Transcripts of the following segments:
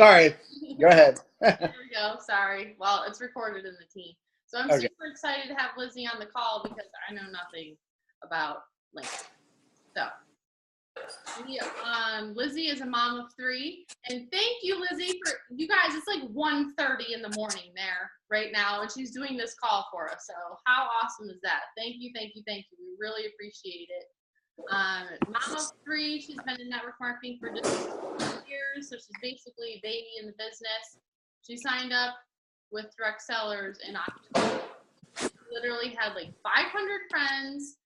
Sorry. Go ahead. There we go. Sorry. Well, it's recorded in the team. So I'm super excited to have Lizzie on the call because I know nothing about LinkedIn. So Lizzie is a mom of 3, and thank you, Lizzie, for you guys. It's like 1:30 in the morning there right now, and she's doing this call for us. So how awesome is that? Thank you, thank you, thank you. We really appreciate it. Mom of 3, she's been in network marketing for just 2 years, so she's basically a baby in the business. She signed up with direct sellers in October. She literally had like 500 friends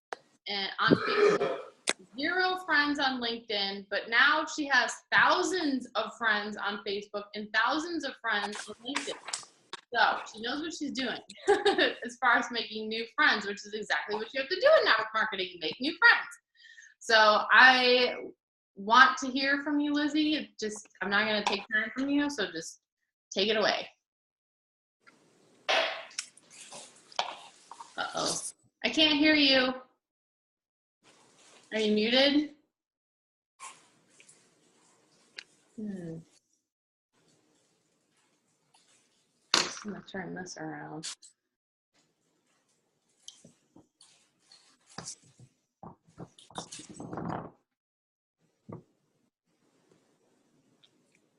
and on Facebook, 0 friends on LinkedIn, but now she has thousands of friends on Facebook and thousands of friends on LinkedIn. So she knows what she's doing as far as making new friends, which is exactly what you have to do in network marketing, make new friends. So I want to hear from you, Lizzie. I'm not going to take time from you, so just take it away. Uh-oh. I can't hear you. Are you muted? I'm going to turn this around.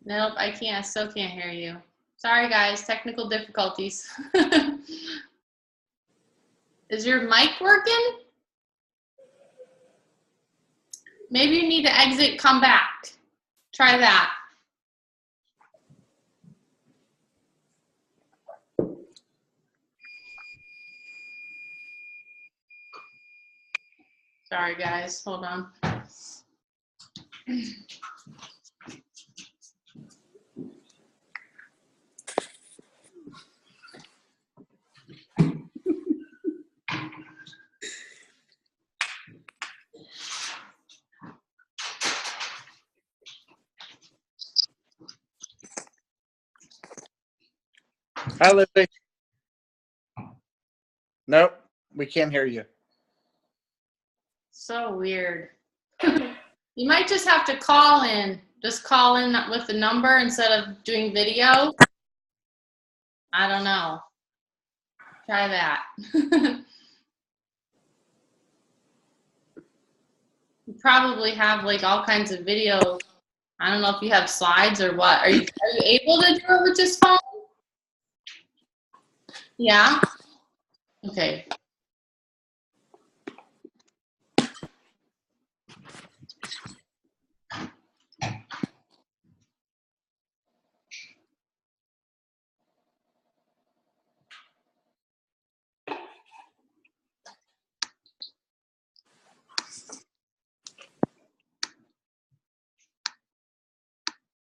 Nope, I can't. I still can't hear you. Sorry, guys. Technical difficulties. Is your mic working? Maybe you need to exit, come back. Try that. Sorry, guys. Hold on. Hi, Lizzie. Nope, we can't hear you. So weird. You might just have to call in. Just call in with the number instead of doing video. I don't know. Try that. You probably have like all kinds of video. I don't know if you have slides or what. Are you able to do it with this phone? Yeah? Okay.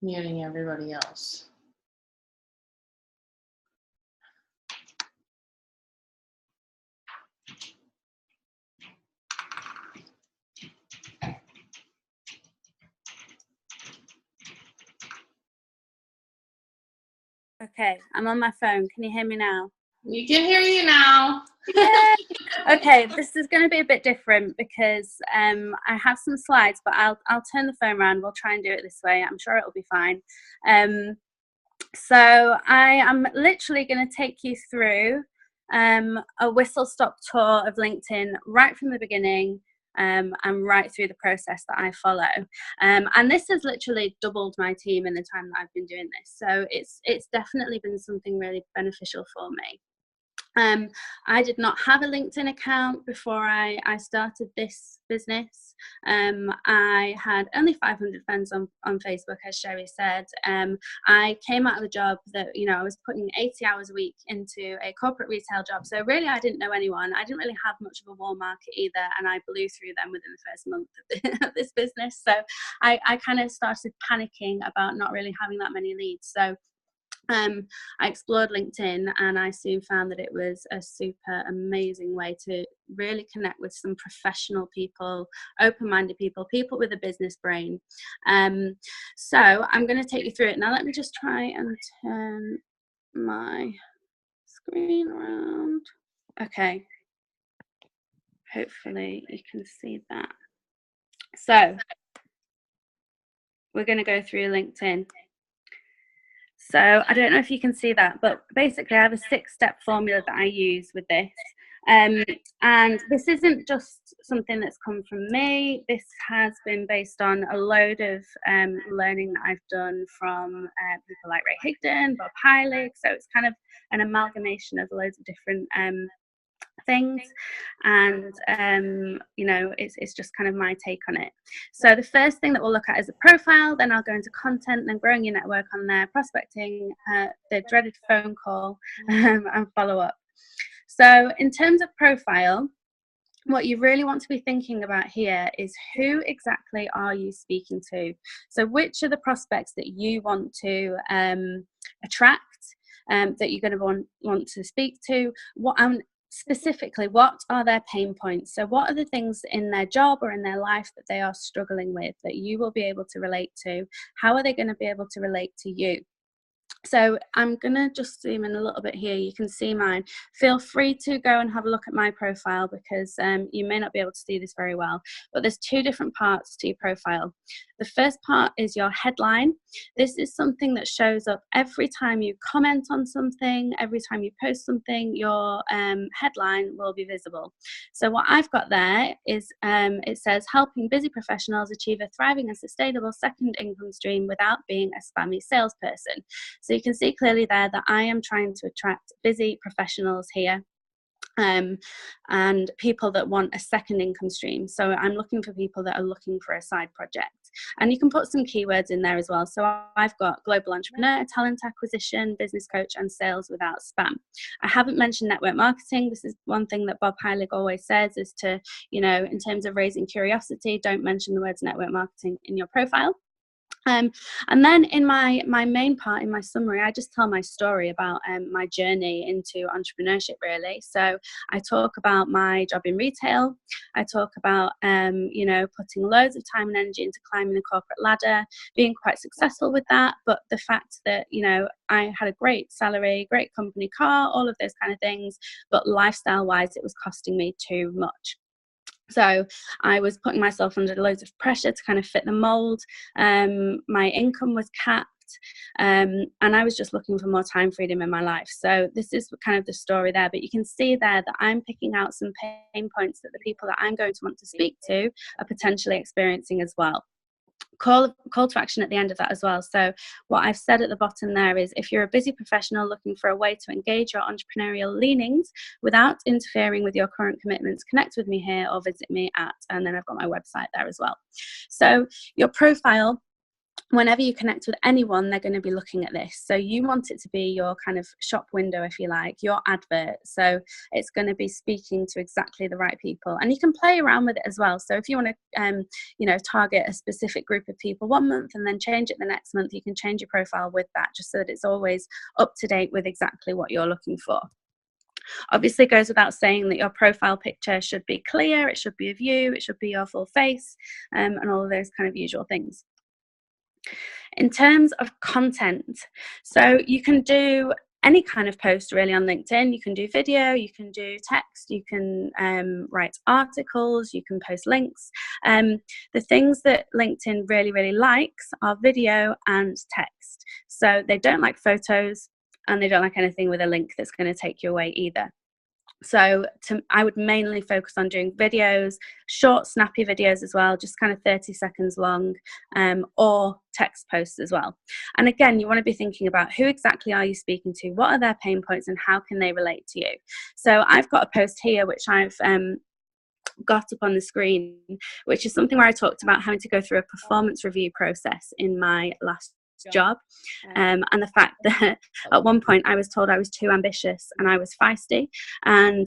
Muting everybody else. Okay, I'm on my phone. Can you hear me now? We can hear you now. Yeah. Okay, this is going to be a bit different because I have some slides, but I'll turn the phone around. We'll try and do it this way. I'm sure it'll be fine. So I am literally going to take you through a whistle-stop tour of LinkedIn right from the beginning and right through the process that I follow. And this has literally doubled my team in the time that I've been doing this. So it's definitely been something really beneficial for me. I did not have a LinkedIn account before I started this business. I had only 500 friends on Facebook, as Sherry said. I came out of a job that, I was putting 80 hours a week into a corporate retail job. So really, I didn't know anyone. I didn't really have much of a warm market either. And I blew through them within the first month of this business. So I kind of started panicking about not really having that many leads. So I explored LinkedIn and I soon found that it was a super amazing way to really connect with some professional people, open-minded people, people with a business brain. So I'm going to take you through it. Now let me just try and turn my screen around. Okay. Hopefully you can see that. So we're going to go through LinkedIn. So I don't know if you can see that, but basically I have a 6-step formula that I use with this. And this isn't just something that's come from me. This has been based on a load of learning that I've done from people like Ray Higdon, Bob Heilig. So it's kind of an amalgamation of loads of different things, and it's just kind of my take on it. So the first thing that we'll look at is a profile, then I'll go into content, then growing your network on there, prospecting, the dreaded phone call, and follow up. So in terms of profile, what you really want to be thinking about here is who exactly are you speaking to? So which are the prospects that you want to attract, that you're going to want to speak to? Specifically, what are their pain points? So what are the things in their job or in their life that they are struggling with that you will be able to relate to? How are they going to be able to relate to you? So I'm going to just zoom in a little bit here. You can see mine. Feel free to go and have a look at my profile, because you may not be able to see this very well, but there's 2 different parts to your profile. The first part is your headline. This is something that shows up every time you comment on something, every time you post something, your headline will be visible. So what I've got there is, it says, helping busy professionals achieve a thriving and sustainable second income stream without being a spammy salesperson. So you can see clearly there that I am trying to attract busy professionals here, and people that want a second income stream. So I'm looking for people that are looking for a side project. And you can put some keywords in there as well. So I've got global entrepreneur, talent acquisition, business coach, and sales without spam. I haven't mentioned network marketing. This is one thing that Bob Heilig always says, is to, in terms of raising curiosity, don't mention the words network marketing in your profile. And then in my main part, in my summary, I just tell my story about my journey into entrepreneurship, really. So I talk about my job in retail. I talk about, putting loads of time and energy into climbing the corporate ladder, being quite successful with that. But the fact that, I had a great salary, great company car, all of those kind of things. But lifestyle-wise, it was costing me too much. So I was putting myself under loads of pressure to kind of fit the mold. My income was capped, and I was just looking for more time freedom in my life. So this is kind of the story there, but you can see there that I'm picking out some pain points that the people that I'm going to want to speak to are potentially experiencing as well. Call to action at the end of that as well. So what I've said at the bottom there is, if you're a busy professional looking for a way to engage your entrepreneurial leanings without interfering with your current commitments, connect with me here or visit me at, and then I've got my website there as well. So your profile, whenever you connect with anyone, they're going to be looking at this. So you want it to be your kind of shop window, if you like, your advert. So it's going to be speaking to exactly the right people. And you can play around with it as well. So if you want to, target a specific group of people one month and then change it the next month, you can change your profile with that, just so that it's always up to date with exactly what you're looking for. Obviously, it goes without saying that your profile picture should be clear. It should be of you. It should be your full face, and all of those kind of usual things. In terms of content, so you can do any kind of post really on LinkedIn. You can do video, you can do text, you can write articles, you can post links. The things that LinkedIn really, really likes are video and text. So they don't like photos, and they don't like anything with a link that's going to take you away either. So I would mainly focus on doing videos, short, snappy videos as well, just kind of 30 seconds long, or text posts as well. And again, you want to be thinking about who exactly are you speaking to, what are their pain points, and how can they relate to you. So I've got a post here which I've got up on the screen, which is something where I talked about having to go through a performance review process in my last job, and the fact that at one point I was told I was too ambitious and I was feisty, and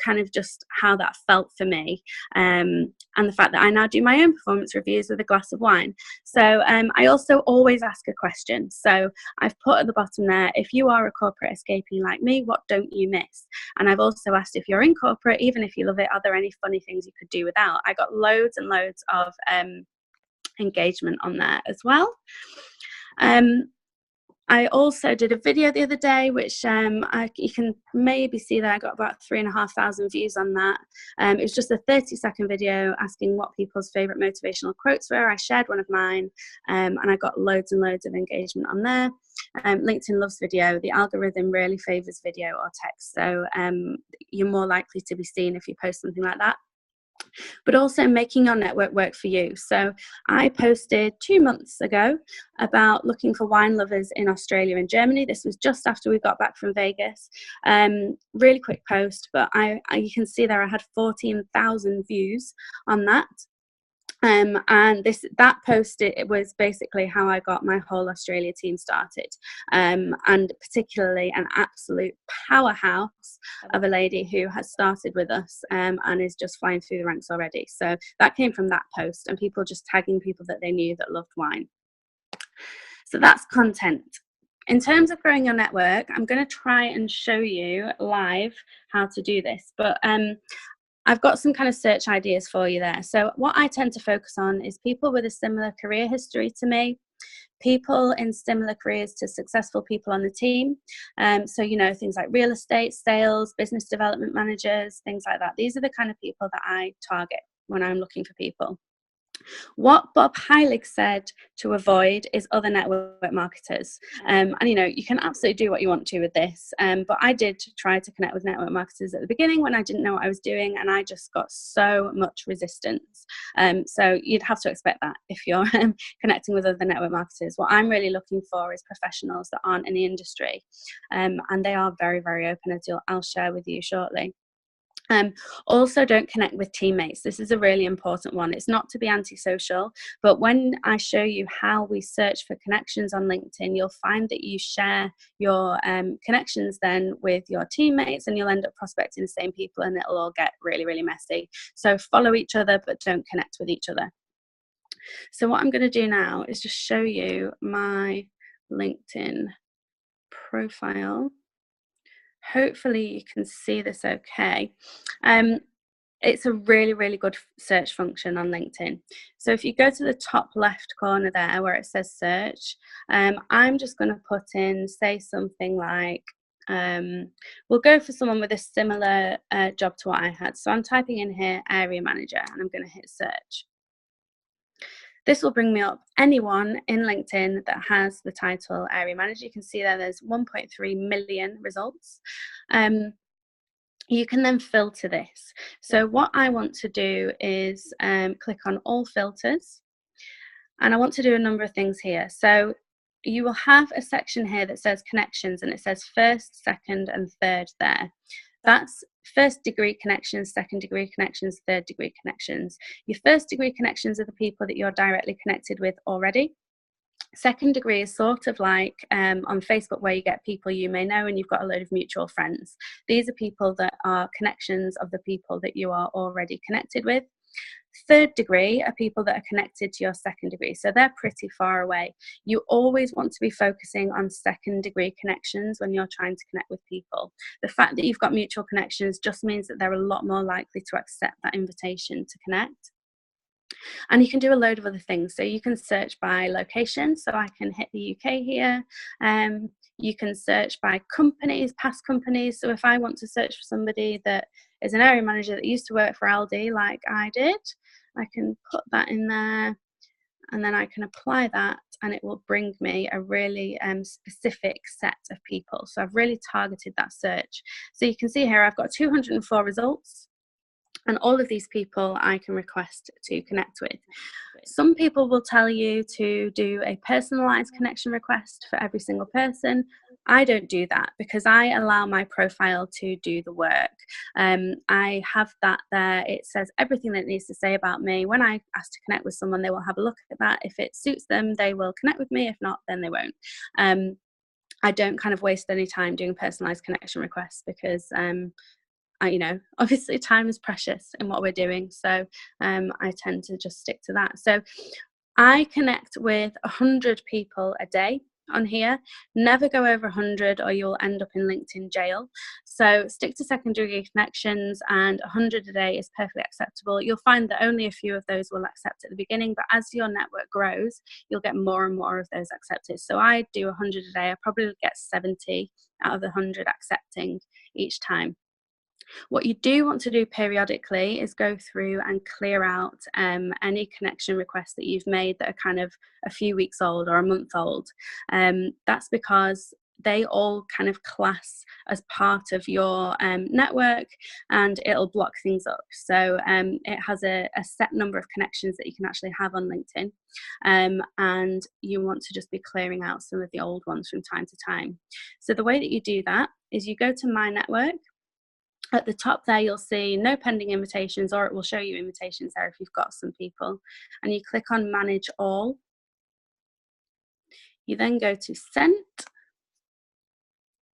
kind of just how that felt for me, and the fact that I now do my own performance reviews with a glass of wine. So I also always ask a question. So I've put at the bottom there, if you are a corporate escapee like me, what don't you miss? And I've also asked, if you're in corporate, even if you love it, are there any funny things you could do without? I got loads and loads of engagement on there as well. I also did a video the other day, which you can maybe see that I got about 3,500 views on that. It was just a 30-second video asking what people's favourite motivational quotes were. I shared one of mine, and I got loads and loads of engagement on there. LinkedIn loves video. The algorithm really favors video or text, so you're more likely to be seen if you post something like that. But also making your network work for you. So I posted 2 months ago about looking for wine lovers in Australia and Germany. This was just after we got back from Vegas. Really quick post, but you can see there I had 14,000 views on that. And that post, it was basically how I got my whole Australia team started, and particularly an absolute powerhouse of a lady who has started with us and is just flying through the ranks already. So that came from that post, and people just tagging people that they knew that loved wine. So that's content. In terms of growing your network, I'm going to try and show you live how to do this, but I've got some kind of search ideas for you there. So what I tend to focus on is people with a similar career history to me, people in similar careers to successful people on the team. So, you know, things like real estate, sales, business development managers, things like that. These are the kind of people that I target when I'm looking for people. What Bob Heilig said to avoid is other network marketers. And, you know, you can absolutely do what you want to with this. But I did try to connect with network marketers at the beginning when I didn't know what I was doing, and I just got so much resistance. So you'd have to expect that if you're connecting with other network marketers. What I'm really looking for is professionals that aren't in the industry. And they are very, very open, as I'll share with you shortly. Also, don't connect with teammates. This is a really important one. It's not to be antisocial, but when I show you how we search for connections on LinkedIn, you'll find that you share your connections then with your teammates, and you'll end up prospecting the same people, and it'll all get really, really messy. So follow each other, but don't connect with each other. So what I'm going to do now is just show you my LinkedIn profile. Hopefully you can see this okay. It's a really, really good search function on LinkedIn. So if you go to the top left corner there where it says search, I'm just going to put in, say something like, we'll go for someone with a similar job to what I had. So I'm typing in here area manager, and I'm going to hit search. This will bring me up anyone in LinkedIn that has the title area manager. You can see there's 1.3 million results. You can then filter this. So what I want to do is click on all filters, and I want to do a number of things here. So you will have a section here that says connections, and it says first, second, and third there. That's first degree connections, second degree connections, third degree connections. Your first degree connections are the people that you're directly connected with already. Second degree is sort of like on Facebook, where you get people you may know and you've got a load of mutual friends. These are people that are connections of the people that you are already connected with. Third degree are people that are connected to your second degree, so they're pretty far away. You always want to be focusing on second degree connections when you're trying to connect with people. The fact that you've got mutual connections just means that they're a lot more likely to accept that invitation to connect. And you can do a load of other things. So you can search by location. So I can hit the UK here. You can search by companies, past companies. So if I want to search for somebody that is an area manager that used to work for Aldi, like I did, I can put that in there, and then I can apply that, and it will bring me a really specific set of people. So I've really targeted that search. So you can see here I've got 204 results. And all of these people I can request to connect with. Some people will tell you to do a personalized connection request for every single person. I don't do that because I allow my profile to do the work. I have that there. It says everything that it needs to say about me. When I ask to connect with someone, they will have a look at that. If it suits them, they will connect with me. If not, then they won't. I don't kind of waste any time doing personalized connection requests because you know, obviously time is precious in what we're doing, so I tend to just stick to that. So I connect with 100 people a day on here. Never go over 100 or you'll end up in LinkedIn jail. So stick to secondary connections, and 100 a day is perfectly acceptable. You'll find that only a few of those will accept at the beginning, but as your network grows, you'll get more and more of those accepted. So I do 100 a day. I probably get 70 out of the 100 accepting each time. What you do want to do periodically is go through and clear out any connection requests that you've made that are kind of a few weeks old or a month old. That's because they all kind of class as part of your network, and it'll block things up. So it has a set number of connections that you can actually have on LinkedIn, and you want to just be clearing out some of the old ones from time to time. So the way that you do that is you go to My Network. At the top there, you'll see no pending invitations, or it will show you invitations there if you've got some people. And you click on Manage All. You then go to Sent.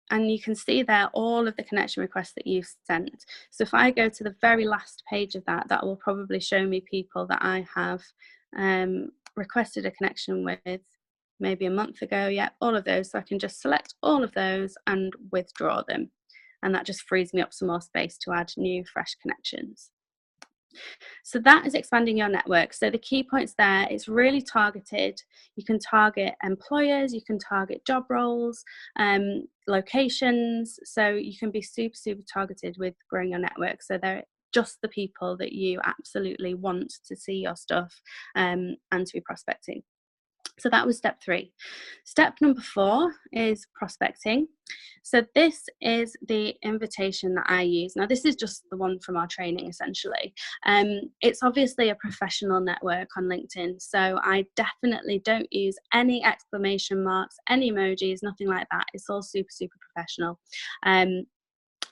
And you can see there all of the connection requests that you've sent. So if I go to the very last page of that, that will probably show me people that I have requested a connection with maybe a month ago. Yeah, all of those. So I can just select all of those and withdraw them. And that just frees me up some more space to add new, fresh connections. So that is expanding your network. So the key points there is really targeted. You can target employers, you can target job roles, locations. So you can be super, super targeted with growing your network. So they're just the people that you absolutely want to see your stuff and to be prospecting. So that was step 3. Step number 4 is prospecting. So this is the invitation that I use. Now, this is just the one from our training, essentially. It's obviously a professional network on LinkedIn. So I definitely don't use any exclamation marks, any emojis, nothing like that. It's all super, super professional.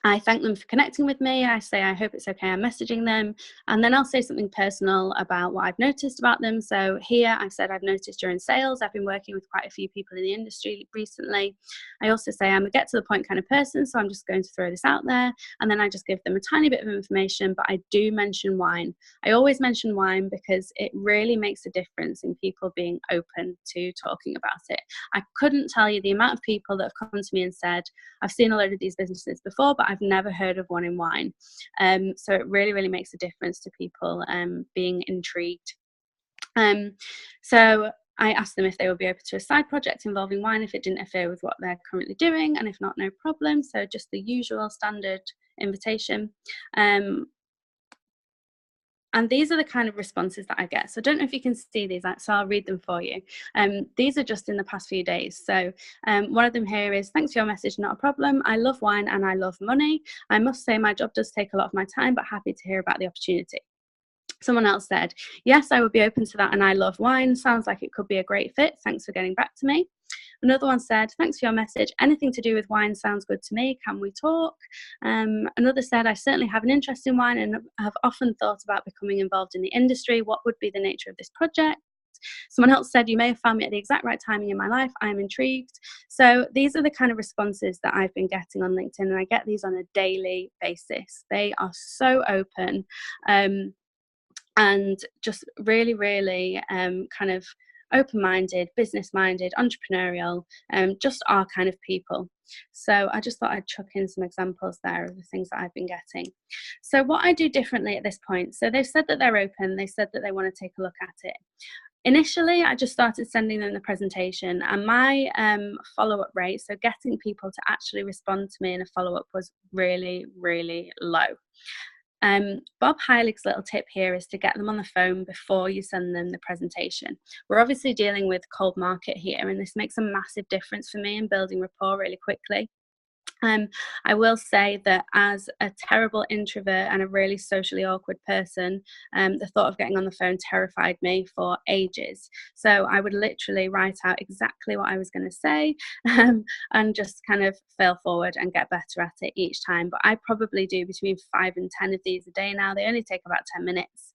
I thank them for connecting with me. I say, I hope it's okay, I'm messaging them. And then I'll say something personal about what I've noticed about them. So here I've said I've noticed you're in sales. I've been working with quite a few people in the industry recently. I also say I'm a get to the point kind of person, so I'm just going to throw this out there. And then I just give them a tiny bit of information, but I do mention wine. I always mention wine because it really makes a difference in people being open to talking about it. I couldn't tell you the amount of people that have come to me and said, I've seen a load of these businesses before, but I've never heard of one in wine. So it really, really makes a difference to people being intrigued. So I asked them if they would be open to a side project involving wine if it didn't interfere with what they're currently doing, and if not, no problem. So just the usual standard invitation. And these are the kind of responses that I get. So I don't know if you can see these, so I'll read them for you. These are just in the past few days. So one of them here is, thanks for your message, not a problem. I love wine and I love money. I must say my job does take a lot of my time, but happy to hear about the opportunity. Someone else said, yes, I would be open to that and I love wine. Sounds like it could be a great fit. Thanks for getting back to me. Another one said, thanks for your message. Anything to do with wine sounds good to me. Can we talk? Another said, I certainly have an interest in wine and have often thought about becoming involved in the industry. What would be the nature of this project? Someone else said, you may have found me at the exact right timing in my life. I am intrigued. So these are the kind of responses that I've been getting on LinkedIn, and I get these on a daily basis. They are so open and just really, really kind of open-minded, business-minded, entrepreneurial, just our kind of people. So I just thought I'd chuck in some examples there of the things that I've been getting. So what I do differently at this point, so they've said that they're open, they said that they want to take a look at it. Initially, I just started sending them the presentation, and my follow-up rate, so getting people to actually respond to me in a follow-up, was really, really low. Bob Heilig's little tip here is to get them on the phone before you send them the presentation. We're obviously dealing with cold market here, and this makes a massive difference for me in building rapport really quickly. I will say that as a terrible introvert and a really socially awkward person, the thought of getting on the phone terrified me for ages. So I would literally write out exactly what I was going to say and just kind of fail forward and get better at it each time. But I probably do between 5 and 10 of these a day now. They only take about 10 minutes.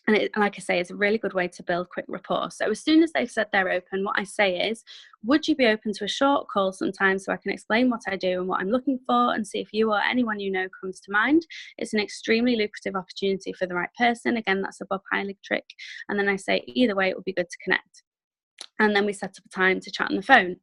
And like I say, it's a really good way to build quick rapport. So as soon as they've said they're open, what I say is, would you be open to a short call sometime so I can explain what I do and what I'm looking for, and see if you or anyone you know comes to mind? It's an extremely lucrative opportunity for the right person. Again, that's a Bob Heilig trick. And then I say, either way, it would be good to connect. And then we set up a time to chat on the phone.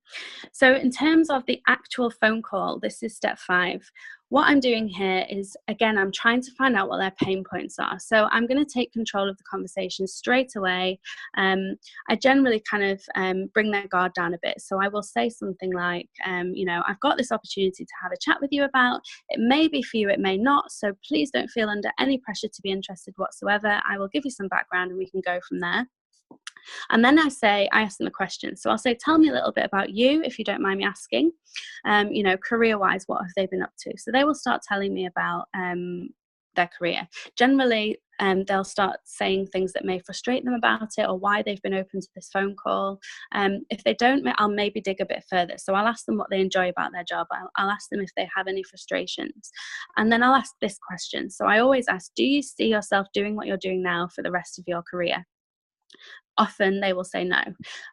So in terms of the actual phone call, this is step 5. what I'm doing here is, again, I'm trying to find out what their pain points are. So I'm going to take control of the conversation straight away. I generally kind of bring their guard down a bit. So I will say something like, I've got this opportunity to have a chat with you about. It may be for you, it may not. So please don't feel under any pressure to be interested whatsoever. I will give you some background and we can go from there. And then I ask them a question. So I'll say, tell me a little bit about you, if you don't mind me asking. Career-wise, what have they been up to? So they will start telling me about their career. Generally, they'll start saying things that may frustrate them about it, or why they've been open to this phone call. If they don't, I'll maybe dig a bit further. So I'll ask them what they enjoy about their job. I'll ask them if they have any frustrations. And then I'll ask this question. So I always ask, do you see yourself doing what you're doing now for the rest of your career? Often they will say no.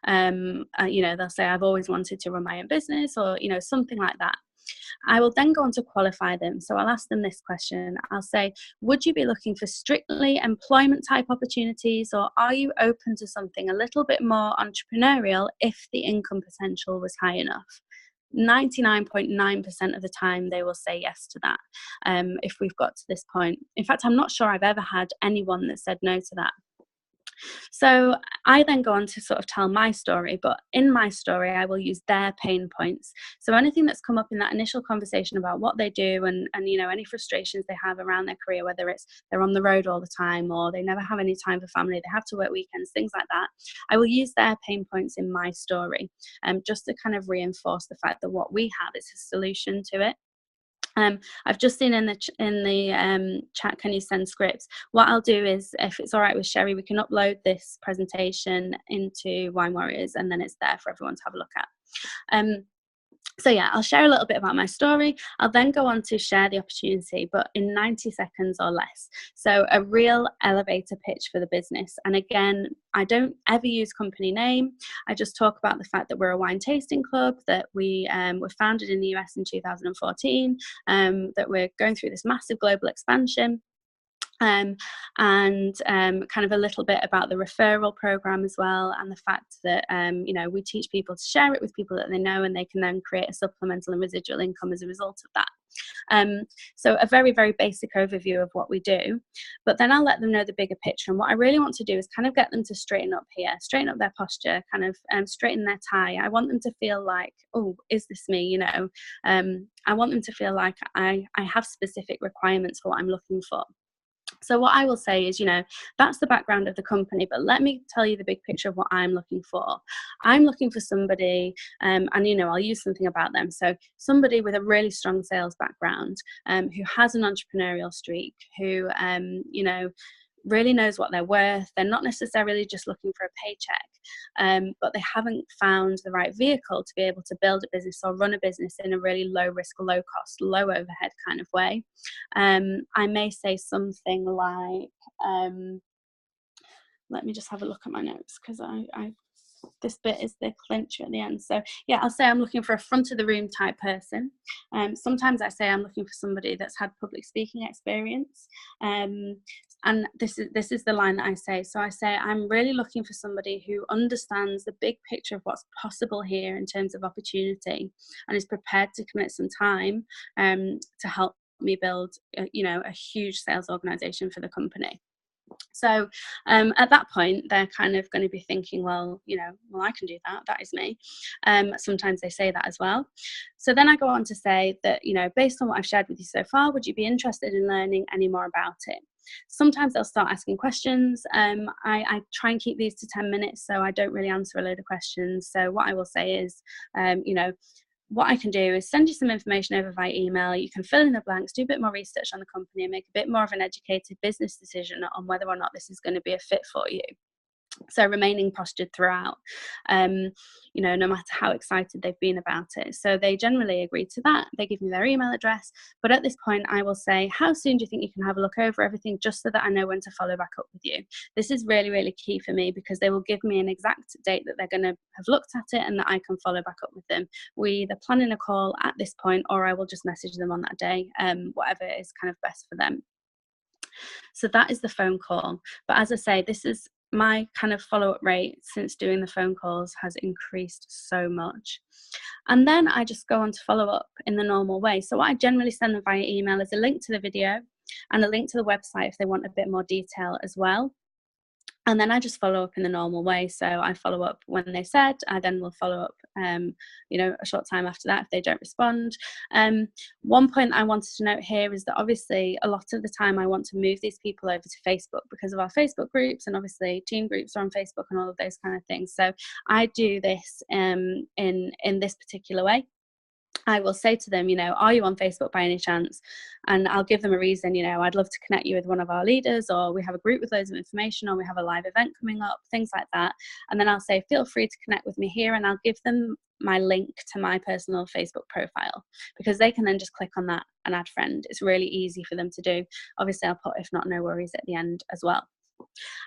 They'll say, I've always wanted to run my own business, or, something like that. I will then go on to qualify them. So I'll ask them this question. I'll say, would you be looking for strictly employment type opportunities, or are you open to something a little bit more entrepreneurial if the income potential was high enough? 99.9% of the time they will say yes to that, if we've got to this point. In fact, I'm not sure I've ever had anyone that said no to that. So I then go on to sort of tell my story, but in my story, I will use their pain points. So anything that's come up in that initial conversation about what they do and any frustrations they have around their career, whether it's they're on the road all the time, or they never have any time for family, they have to work weekends, things like that. I will use their pain points in my story, just to kind of reinforce the fact that what we have is a solution to it. I've just seen in the chat, can you send scripts? What I'll do is, if it's all right with Sherry, we can upload this presentation into Wine Warriors, and then it's there for everyone to have a look at. So yeah, I'll share a little bit about my story. I'll then go on to share the opportunity, but in 90 seconds or less. So a real elevator pitch for the business. And again, I don't ever use company name. I just talk about the fact that we're a wine tasting club, that we were founded in the US in 2014, that we're going through this massive global expansion. And kind of a little bit about the referral program as well, and the fact that we teach people to share it with people that they know, and they can then create a supplemental and residual income as a result of that. So a very, very basic overview of what we do, but then I'll let them know the bigger picture. And what I really want to do is kind of get them to straighten up here, straighten up their posture, kind of straighten their tie. I want them to feel like, oh, is this me? I want them to feel like I have specific requirements for what I'm looking for. So what I will say is, that's the background of the company, but let me tell you the big picture of what I'm looking for. I'm looking for somebody, and I'll use something about them. So somebody with a really strong sales background, who has an entrepreneurial streak, who, really knows what they're worth. They're not necessarily just looking for a paycheck, but they haven't found the right vehicle to be able to build a business or run a business in a really low risk, low cost, low overhead kind of way. I may say something like, let me just have a look at my notes, because this bit is the clincher at the end. So yeah, I'll say I'm looking for a front of the room type person. Sometimes I say I'm looking for somebody that's had public speaking experience. And this is the line that I say. So I say, I'm really looking for somebody who understands the big picture of what's possible here in terms of opportunity, and is prepared to commit some time to help me build a huge sales organization for the company. So at that point, they're kind of going to be thinking, well, I can do that. That is me. Sometimes they say that as well. So then I go on to say that, based on what I've shared with you so far, would you be interested in learning any more about it? Sometimes they'll start asking questions. I try and keep these to 10 minutes, so I don't really answer a load of questions. So what I will say is, what I can do is send you some information over via email. You can fill in the blanks, do a bit more research on the company, and make a bit more of an educated business decision on whether or not this is going to be a fit for you. So remaining postured throughout, no matter how excited they've been about it. So they generally agree to that. They give me their email address. But at this point, I will say, how soon do you think you can have a look over everything, just so that I know when to follow back up with you? This is really, really key for me, because they will give me an exact date that they're going to have looked at it, and that I can follow back up with them. We either plan in a call at this point, or I will just message them on that day, whatever is kind of best for them. So that is the phone call. But as I say, this is my kind of follow-up rate since doing the phone calls has increased so much. And then I just go on to follow up in the normal way. So what I generally send them via email is a link to the video and a link to the website if they want a bit more detail as well. And then I just follow up in the normal way. So I follow up when they said, I then will follow up, a short time after that if they don't respond. One point I wanted to note here is that obviously a lot of the time I want to move these people over to Facebook because of our Facebook groups, and obviously team groups are on Facebook and all of those kind of things. So I do this in this particular way. I will say to them, are you on Facebook by any chance? And I'll give them a reason, I'd love to connect you with one of our leaders, or we have a group with loads of information, or we have a live event coming up, things like that. And then I'll say, feel free to connect with me here, and I'll give them my link to my personal Facebook profile, because they can then just click on that and add friend. It's really easy for them to do. Obviously, I'll put if not, no worries at the end as well.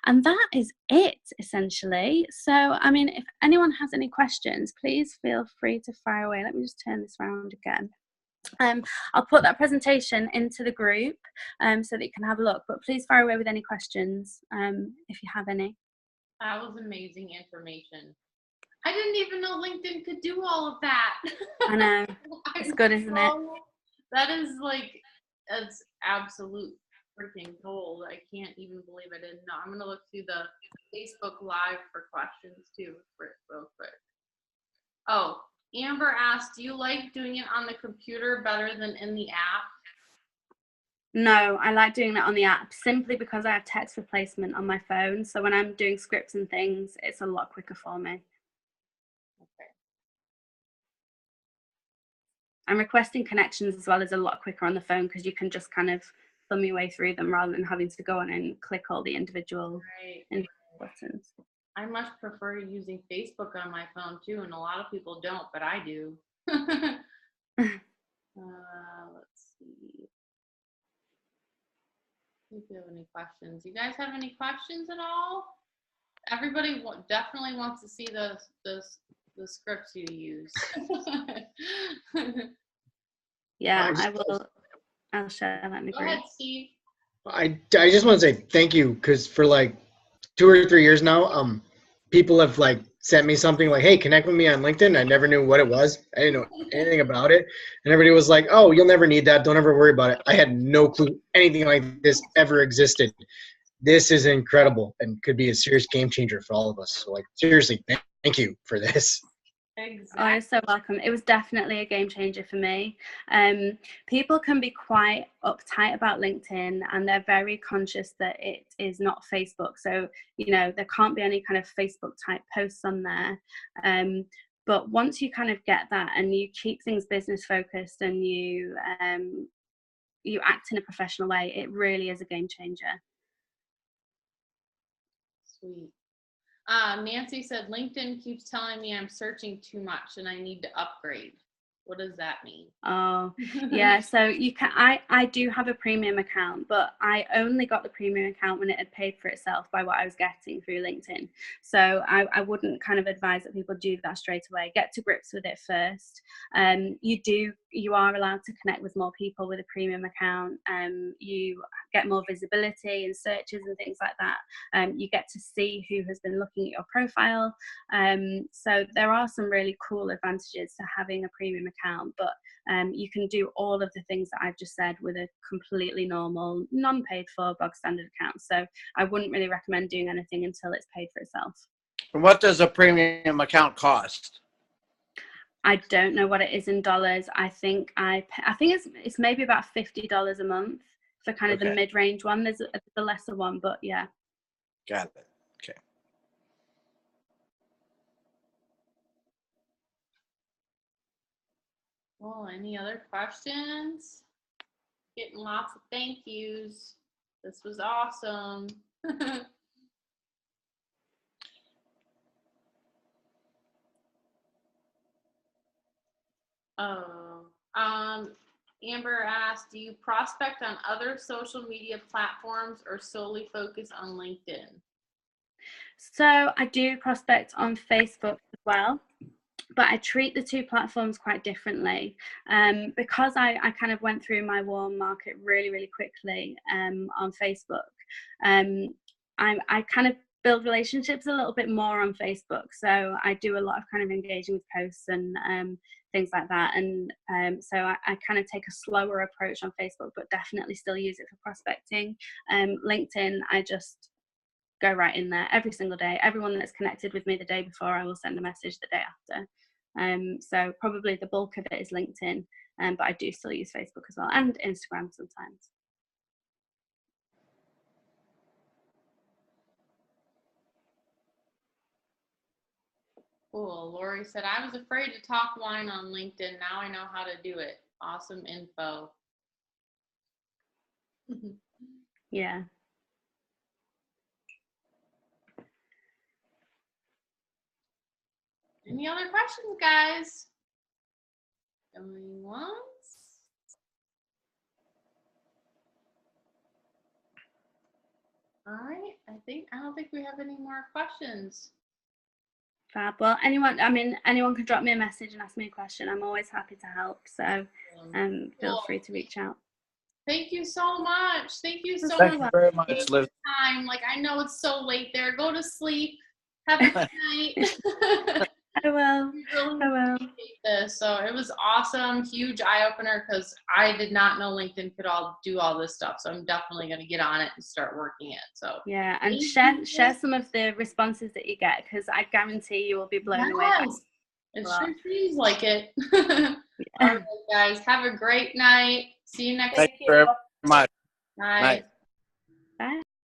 And that is it, essentially. So, I mean, if anyone has any questions, please feel free to fire away. Let me just turn this around again. I'll put that presentation into the group so that you can have a look. But please fire away with any questions if you have any. That was amazing information. I didn't even know LinkedIn could do all of that. I know. It's good, isn't it? That is it's absolute freaking gold. I can't even believe I didn't know. I'm gonna look through the Facebook Live for questions too, real quick. Oh, Amber asked, do you like doing it on the computer better than in the app? No, I like doing that on the app simply because I have text replacement on my phone. So when I'm doing scripts and things, it's a lot quicker for me. Okay. And requesting connections as well is a lot quicker on the phone because you can just kind of thumb your way through them rather than having to go on and click all the individual buttons. I much prefer using Facebook on my phone too, and a lot of people don't, but I do. Let's see. If you have any questions. You guys have any questions at all? Everybody definitely wants to see the scripts you use. Yeah, I will. I'll share that in the group. Go ahead, Steve. I just want to say thank you, because for like 2 or 3 years now, people have like sent me something like, hey, connect with me on LinkedIn. I never knew what it was. I didn't know anything about it. And everybody was like, oh, you'll never need that. Don't ever worry about it. I had no clue anything like this ever existed. This is incredible and could be a serious game changer for all of us. So like, seriously, thank you for this. Exactly. Oh, you're so welcome. It was definitely a game changer for me. People can be quite uptight about LinkedIn, and they're very conscious that it is not Facebook. So, there can't be any kind of Facebook type posts on there. But once you kind of get that and you keep things business focused and you act in a professional way, it really is a game changer. Sweet. Nancy said, LinkedIn keeps telling me I'm searching too much and I need to upgrade. What does that mean? Oh, yeah. So you can. I do have a premium account, but I only got the premium account when it had paid for itself by what I was getting through LinkedIn. So I wouldn't kind of advise that people do that straight away. Get to grips with it first. You are allowed to connect with more people with a premium account. You get more visibility in searches and things like that. You get to see who has been looking at your profile. So there are some really cool advantages to having a premium account, but you can do all of the things that I've just said with a completely normal, non-paid for, bog standard account. So I wouldn't really recommend doing anything until it's paid for itself. And what does a premium account cost? I don't know what it is in dollars. I think it's maybe about $50 a month for kind of the mid-range one. There's the lesser one, but yeah. Got it. Okay. Well, any other questions? Getting lots of thank yous. This was awesome. Amber asked, do you prospect on other social media platforms or solely focus on LinkedIn? So I do prospect on Facebook as well, but I treat the two platforms quite differently. Because I kind of went through my warm market really, really quickly on Facebook. I kind of build relationships a little bit more on Facebook. So I do a lot of kind of engaging with posts and things like that. And so I kind of take a slower approach on Facebook, but definitely still use it for prospecting. LinkedIn, I just go right in there every single day. Everyone that's connected with me the day before, I will send a message the day after. So probably the bulk of it is LinkedIn, but I do still use Facebook as well, and Instagram sometimes. Cool. Lori said, I was afraid to talk wine on LinkedIn. Now I know how to do it. Awesome info. Yeah. Any other questions, guys? Going once. All right. I don't think we have any more questions. Fab. Well, anyone can drop me a message and ask me a question. I'm always happy to help. So feel free to reach out. Thank you so much. Thank you so Thank you much very for much, taking Liz. the time. Like, I know it's so late there. Go to sleep. Have a good night. I will. We really I will. appreciate this. So it was awesome, huge eye opener, because I did not know LinkedIn could do all this stuff. So I'm definitely going to get on it and start working it. So Yeah, and share some of the responses that you get, because I guarantee you will be blown away. It sure seems like it. All right, guys, have a great night. See you next Thank week. you very much. Bye. Night.